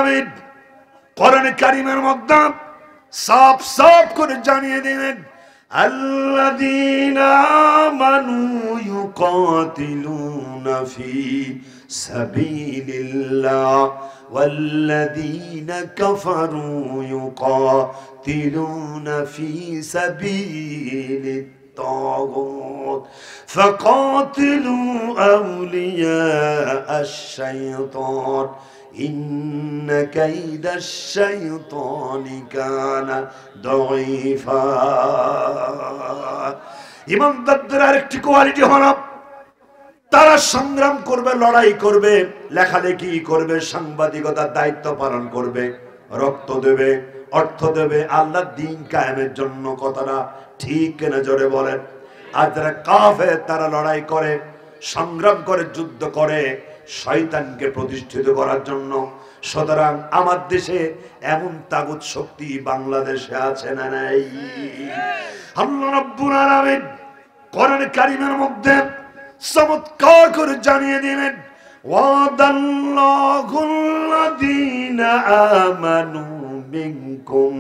আলামিন কোরআন কারীমের মধ্যে সাফ সাফ করে জানিয়ে দিলেন, আল্লাযীনা আমানু ইউকাতিলুনা ফি সাবিলিল্লাহ ওয়াল্লাযীনা কাফারু ইউকাতিলুনা ফি সাবিলিত তাগুত ফাকাতিলু আউলিয়া আশ-শাইতান ইন্না কাইদাশ-শাইতানি কানা দাঈফা। ইমানদারদের আরেকটি কোয়ালিটি হলো তারা সংগ্রাম করবে, লড়াই করবে, লেখালেখি করবে, সাংবাদিকতার দায়িত্ব পালন করবে, রক্ত দেবে, অর্থ দেবে আল্লাহর দ্বীন কায়েমের জন্য। কথাটা ঠিক কিনা জোরে বলেন। আর যারা কাফের তারা লড়াই করে, সংগ্রাম করে, যুদ্ধ করে শয়তানকে প্রতিষ্ঠিত করার জন্য। সুতরাং আমার দেশে এমন তাগুত শক্তি বাংলাদেশে আছে না নাই? আল্লাহ রাব্বুল আলামিন কোরআন কারীমের মধ্যে চমৎকার করে জানিয়ে দিলেন, ওয়াদাল্লাহুল্লাযীনা আমানু মিনকুম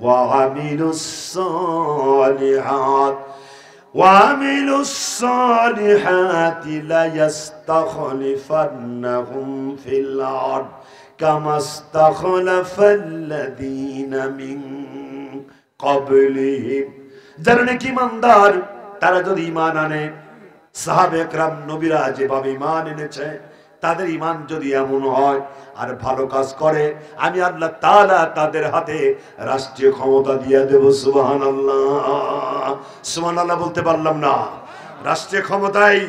ওয়া আমিলুস সালিহাত وعملوا الصالحات ليستخلفنهم في الأرض كما استخلف الذين من قبلهم। যারা নাকি ঈমানদার তারা যদি ঈমান আনে, সাহাবে একরাম নবীরা যেভাবে ঈমান এনেছে তাদের ঈমান যদি এমন হয় আর ভালো কাজ করে, আমি আল্লাহ তাআলা তাদের হাতে রাষ্ট্রীয় ক্ষমতা দিয়ে দেব। সুবহানাল্লাহ, সুবহানাল্লাহ বলতে পারলাম না। রাষ্ট্রীয় ক্ষমতায়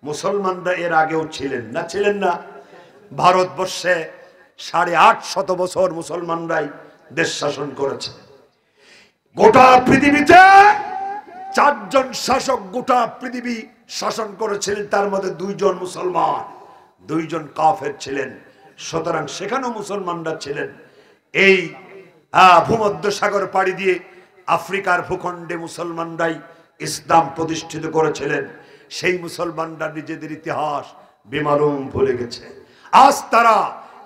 মুসলমানরা এর আগেও ছিলেন না? ছিলেন না? ভারতবর্ষে 850 বছর মুসলমানরাই দেশ শাসন করেছে। গোটা পৃথিবীতে 4 জন শাসক গোটা পৃথিবী শাসন করেছিলেন, তার মধ্যে 2 জন মুসলমান, 2 জন কাফের ছিলেন। সুতরাং সেখানেও মুসলমানরা ছিলেন। এই ভূমধ্য সাগর পাড়ি দিয়ে আফ্রিকার ভূখণ্ডে মুসলমানরাই ইসলাম প্রতিষ্ঠিত করেছিলেন। সেই মুসলমানরা নিজেদের ইতিহাস বেমালুম ভুলে গেছে। আজ তারা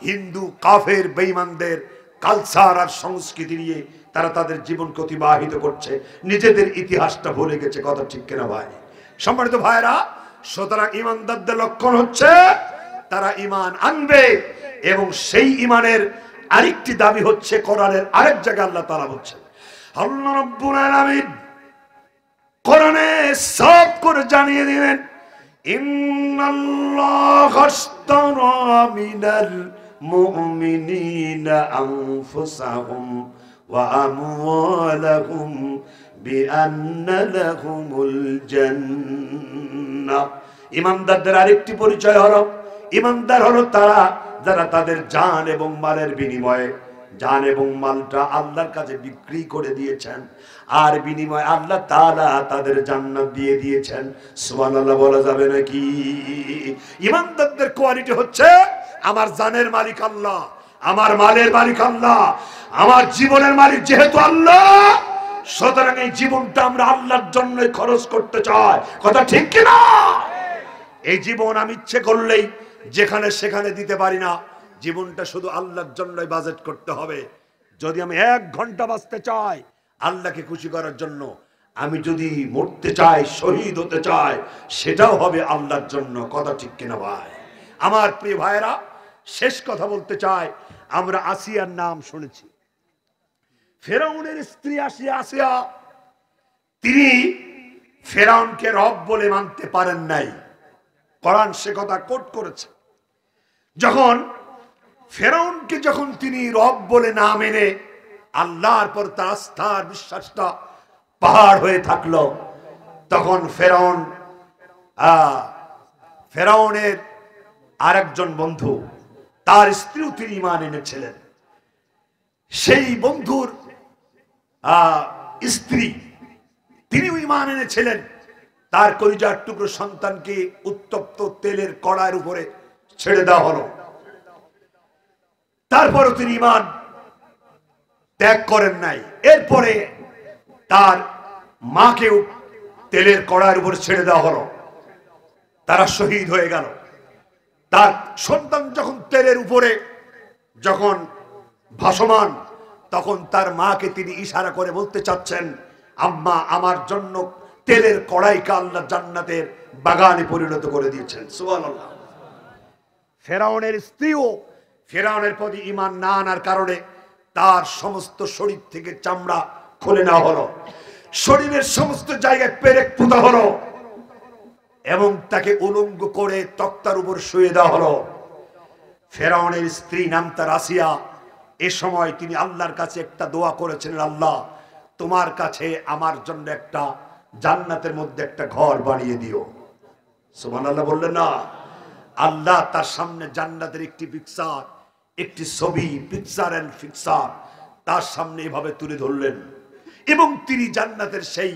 হিন্দু কাফের বেঈমানদের কালচার আর সংস্কৃতি নিয়ে তারা তাদের জীবনকে অতিবাহিত করছে, নিজেদের ইতিহাসটা ভুলে গেছে। কথা ঠিক কিনা ভাই? সম্মানিত ভাইরা, সুতরাং ঈমানদারদের লক্ষণ হচ্ছে তারা ঈমান আনবে, এবং সেই ঈমানের আরেকটি দাবি হচ্ছে কোরআনের আরেক জায়গায় আল্লাহ তাআলা বলছেন, আল্লাহ রাব্বুল আলামিন কোরআনে সাফ করে জানিয়ে দিলেন, ইন্নাল্লাহা আশতারা মিনাল মুমিনিনা আনফুসাহুম ওয়া আমওয়ালাহুম বিআন্না লাহুমুল জান্নাহ। ঈমানদারদের আরেকটি পরিচয় হলো, ঈমানদার হলো তারা যারা তাদের জান এবং মালের বিনিময়ে, জান এবং মালটা আল্লাহর কাছে বিক্রি করে দিয়েছেন, আর বিনিময়ে আল্লাহ তাআলা তাদের জান্নাত দিয়ে দিয়েছেন। সুবহানাল্লাহ বলা যাবে নাকি? ঈমানদারদের কোয়ালিটি হচ্ছে, আমার জানের মালিক আল্লাহ, আমার মালের মালিক আল্লাহ, আমার জীবনের মালিক যেহেতু আল্লাহ, সুতরাং এই জীবনটা আমরা আল্লাহর জন্য খরচ করতে চাই। কথা ঠিক কিনা? এই জীবন আমি ইচ্ছে করলেই যেখানে সেখানে দিতে পারি না। জীবনটা শুধু আল্লাহর জন্যই বাজেট করতে হবে। যদি আমি 1 ঘন্টা বাঁচতে চাই আল্লাহকে খুশি করার জন্য, আমি যদি মরতে চাই, শহীদ হতে চাই, সেটাও হবে আল্লাহর জন্য। কথা ঠিক কিনা ভাই? আমার প্রিয় ভাইরা, শেষ কথা বলতে চাই, আমরা আসিয়ার নাম শুনেছি। ফেরাউনের স্ত্রী আসিয়া, তিনি ফেরাউনকে রব বলে মানতে পারেন নাই। কোরআন সে কথা কোট করেছে। যখন ফেরাউনকে তিনি রব বলে না মেনে আল্লাহর পর তার আস্থার বিশ্বাসটা পাহাড় হয়ে থাকলো, তখন ফেরাউনের আরেকজন বন্ধু, তার স্ত্রীও তিনি ঈমান এনেছিলেন। সেই বন্ধুর স্ত্রী তিনিও ঈমান এনেছিলেন। তার কলিজার টুকরো সন্তানকে উত্তপ্ত তেলের কড়াইয়ের উপরে ছেড়ে দেওয়া হলো। তারপরও তিনি ঈমান ত্যাগ করেন নাই। এরপরে তার মাকেও তেলের কড়াইয়ের উপরে ছেড়ে দেওয়া হলো, তারা শহীদ হয়ে গেল। তার সন্তান যখন তেলের উপরে যখন ভাসমান, তখন তার মাকে তিনি ইশারা করে বলতে চাচ্ছেন, আম্মা আমার জন্য তেলের কড়াইকে আল্লাহ জান্নাতের বাগানে পরিণত করে দিয়েছেন। সুবহানাল্লাহ। ফেরাউনের স্ত্রীও ফেরাউনের প্রতি ঈমান না আনার কারণে তার সমস্ত শরীর থেকে চামড়া খুলে নেওয়া হলো, শরীরের সমস্ত জায়গায় পেরেক পোঁতা হলো এবং তাকে উলঙ্গ করে তক্তার উপর শুয়ে দেওয়া হলো। ফেরাউনের স্ত্রী নাম তার আসিয়া। এ সময় তিনি আল্লাহর কাছে একটা দোয়া করেছিলেন, আল্লাহ তোমার কাছে আমার জন্য একটা জান্নাতের মধ্যে একটা ঘর বানিয়ে দিও। সুবহানাল্লাহ বললেন না? আল্লাহ তার সামনে জান্নাতের একটি পিকচার, একটি ছবি, পিকচার এন্ড ফিকচার তার সামনে এভাবে তুলে ধরলেন এবং তিনি জান্নাতের সেই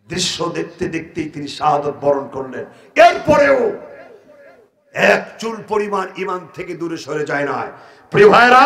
দৃশ্য দেখতে দেখতেই তিনি শাহাদাত বরণ করলেন। এরপরেও এক চুল পরিমাণ ঈমান থেকে দূরে সরে যায় না। প্রিয় ভাইরা,